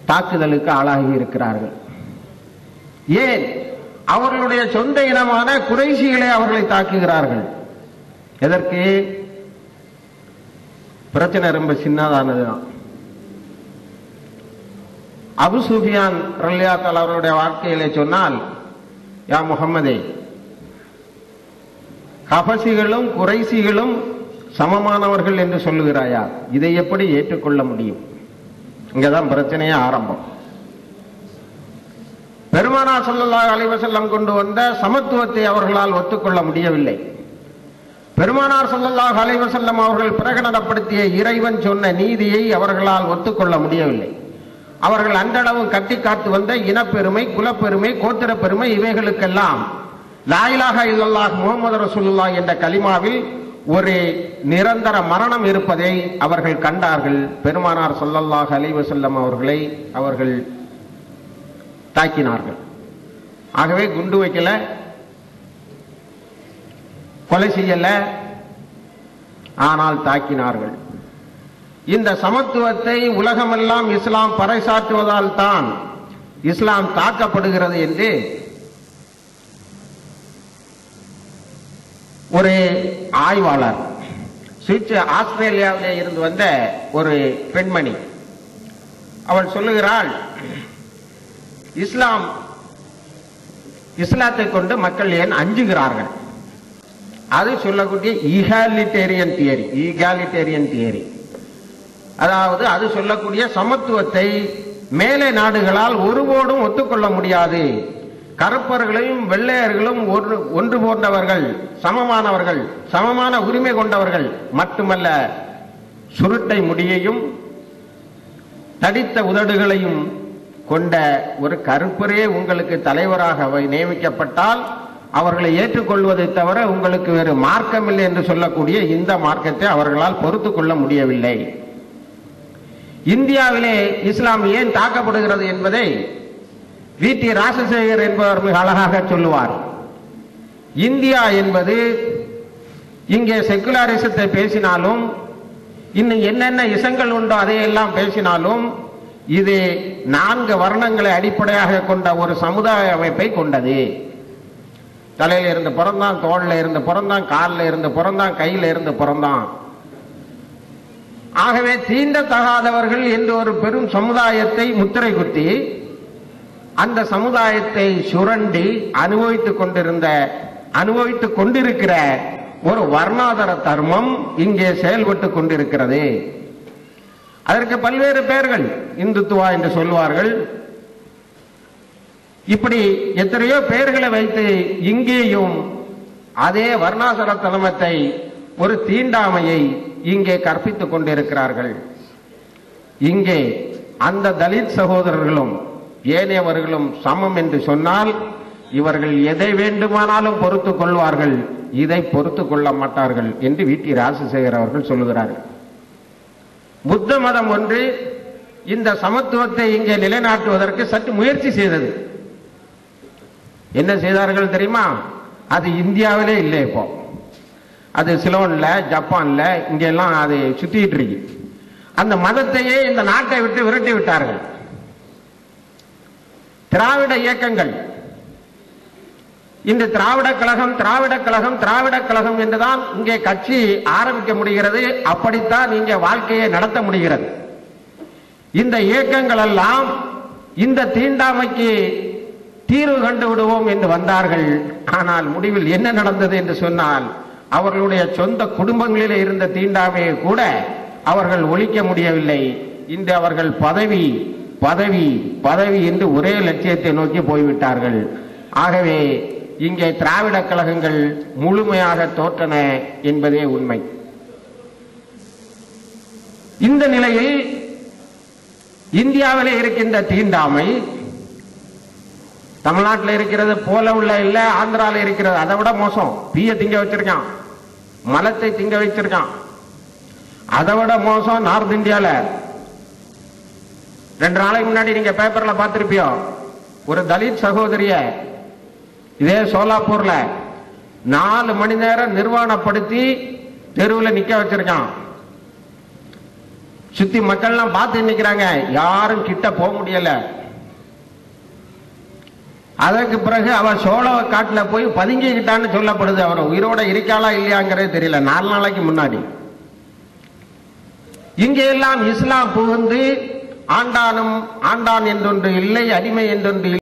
தாக்குதலுக்கு ஆளாகி இருக்கிறார்கள். ஏன்? அவர்களுடைய சொந்த இனமான குறைஷிகளை அவர்களை தாக்குகிறார்கள். எதற்கு? பிரச்சனை ரொம்ப சின்னதானதுதான். அபு சுஃபியான் ரலியல்லாஹு தஆலா அவருடைய வாழ்க்கையிலே சொன்னால், யா முஹம்மதே, கபசிகளும் குறைசிகளும் சமமானவர்கள் என்று சொல்லுகிறாயா? இதை எப்படி ஏற்றுக்கொள்ள முடியும்? இங்கதான் பிரச்சனையே ஆரம்பம். பெருமானார் ஸல்லல்லாஹு அலைஹி வஸல்லம் கொண்டு வந்த சமத்துவத்தை அவர்களால் ஒத்துக்கொள்ள முடியவில்லை. பெருமானார் ஸல்லல்லாஹு அலைஹி வஸல்லம் அவர்கள் பிரகடனப்படுத்திய இறைவன் சொன்ன நீதியை அவர்களால் ஒத்துக்கொள்ள முடியவில்லை. அவர்கள் அன்றளவும் கட்டி காத்து வந்த இனப்பெருமை, குலப்பெருமை, கோத்திர பெருமை, இவைகளுக்கெல்லாம் லா இலாஹா இல்லல்லாஹ் முஹம்மது ரசூலுல்லாஹ் என்ற கலிமாவில் ஒரு நிரந்தர மரணம் இருப்பதை அவர்கள் கண்டார்கள். பெருமானார் ஸல்லல்லாஹு அலைஹி வஸல்லம் அவர்களை அவர்கள் தாக்கினார்கள். ஆகவே குண்டு வைக்கல, கொலை செய்யல, ஆனால் தாக்கினார்கள். இந்த சமத்துவத்தை உலகமெல்லாம் இஸ்லாம் பறைசாற்றுவதால் தான் இஸ்லாம் தாக்கப்படுகிறது என்று ஒரு ஆய்வாளர், ஆஸ்திரேலியாவிலே இருந்து வந்த ஒரு பெண்மணி, அவள் சொல்லுகிறாள், இஸ்லாத்தை கொண்டு மக்கள் ஏன் அஞ்சுகிறார்கள்? அது சொல்லக்கூடிய ஈகாலிட்டேரியன் தியரி. அதாவது அது சொல்லக்கூடிய சமத்துவத்தை மேலே நாடுகளால் ஒருபோதும் ஒத்துக்கொள்ள முடியாது. கருப்பர்களையும் வெள்ளையர்களும் ஒன்று போன்றவர்கள், சமமானவர்கள், சமமான உரிமை கொண்டவர்கள் மட்டுமல்ல, சுருட்டை முடியையும் தடித்த உதடுகளையும் கொண்ட ஒரு கருப்பரே உங்களுக்கு தலைவராக நியமிக்கப்பட்டால் அவர்களை ஏற்றுக்கொள்வதை தவிர உங்களுக்கு வேறு மார்க்கமில்லை என்று சொல்லக்கூடிய இந்த மார்க்கத்தை அவர்களால் பொறுத்து கொள்ள முடியவில்லை. இந்தியாவிலே இஸ்லாம் ஏன் தாக்கப்படுகிறது என்பதை வி.டி. ராஜசேகர் என்பவர் மிக அழகாக சொல்லுவார். இந்தியா என்பது இங்கே செக்குலரிசத்தை பேசினாலும், இன்னும் என்னென்ன இசங்கள் உண்டோ அதையெல்லாம் பேசினாலும், இது 4 வர்ணங்களை அடிப்படையாக கொண்ட ஒரு சமுதாய அமைப்பை கொண்டது. தலையில இருந்து பிறந்தான், தோல்ல இருந்து பிறந்தான், காலில் இருந்து பிறந்தான், கையில இருந்து பிறந்தான். ஆகவே தீண்டத்தகாதவர்கள் என்று ஒரு பெரும் சமுதாயத்தை முத்திரை குத்தி அந்த சமுதாயத்தை சுரண்டி அனுபவித்துக் கொண்டிருக்கிற ஒரு வர்ணாதர தர்மம் இங்கே செயல்பட்டு கொண்டிருக்கிறது. அதற்கு பல்வேறு பெயர்கள், இந்துத்துவா என்று சொல்வார்கள். இப்படி எத்தனையோ பெயர்களை வைத்து இங்கேயும் அதே வர்ணாசர தர்மத்தை, ஒரு தீண்டாமையை இங்கே கற்பித்துக் கொண்டிருக்கிறார்கள். இங்கே அந்த தலித் சகோதரர்களும் ஏனையவர்களும் சமம் என்று சொன்னால் இவர்கள் எதை வேண்டுமானாலும் பொறுத்துக் கொள்வார்கள், இதை பொறுத்துக் கொள்ள மாட்டார்கள் என்று வி.டி. ராஜசேகர் அவர்கள் சொல்லுகிறார்கள். புத்த மதம் ஒன்று இந்த சமத்துவத்தை இங்கே நிலைநாட்டுவதற்கு சற்று முயற்சி செய்தது. என்ன செய்தார்கள் தெரியுமா? அது இந்தியாவிலே இல்லை. இப்போ அது சிலோன்ல, ஜப்பான்ல, இங்கெல்லாம் அது சுத்திட்டு இருக்கு. அந்த மதத்தையே இந்த நாட்டை விட்டு விரட்டி விட்டார்கள். திராவிட இயக்கங்கள் இந்த திராவிட கழகம் என்றுதான் இங்கே கட்சி ஆரம்பிக்க முடிகிறது. அப்படித்தான் இங்கே வாழ்க்கையை நடத்த முடிகிறது. இந்த இயக்கங்கள் எல்லாம் இந்த தீண்டாமைக்கு தீர்வு கண்டு விடுவோம் என்று வந்தார்கள். ஆனால் முடிவில் என்ன நடந்தது என்று சொன்னால், அவர்களுடைய சொந்த குடும்பங்களிலே இருந்த தீண்டாமையை கூட அவர்கள் ஒழிக்க முடியவில்லை. இன்று அவர்கள் பதவி பதவி பதவி என்று ஒரே லட்சியத்தை நோக்கி போய்விட்டார்கள். ஆகவே இங்கே திராவிட கழகங்கள் முழுமையாக தோற்றன என்பதே உண்மை. இந்த நிலையில் இந்தியாவிலே இருக்கின்ற தீண்டாமை தமிழ்நாட்டில் இருக்கிறது போல உள்ள இல்ல, ஆந்திராவில் இருக்கிறது அதை விட மோசம். தீய திங்க வச்சிருக்கான், மலத்தை திங்க வச்சிருக்கான். அதை விட மோசம் நார்த் இந்தியால. 2 நாளைக்கு முன்னாடி நீங்க பேப்பர்ல பார்த்திருப்பியோ, ஒரு தலித் சகோதரிய இதே சோலாப்பூர்ல 4 மணி நேரம் நிர்வாணப்படுத்தி தெருவில் நிக்க வச்சிருக்கான். சுத்தி மக்கள்லாம் பார்த்து நிக்கிறாங்க, யாரும் கிட்ட போக முடியல. அதற்கு பிறகு அவன் சோழ காட்டுல போய் பதுங்கிக்கிட்டான்னு சொல்லப்படுது. அவன் உயிரோட இருக்காளா இல்லையாங்கிறது தெரியல. 4 நாளைக்கு முன்னாடி இங்கே எல்லாம் இஸ்லாம் புகுந்து ஆண்டான் என்றொன்று இல்லை, அடிமை என்றொன்று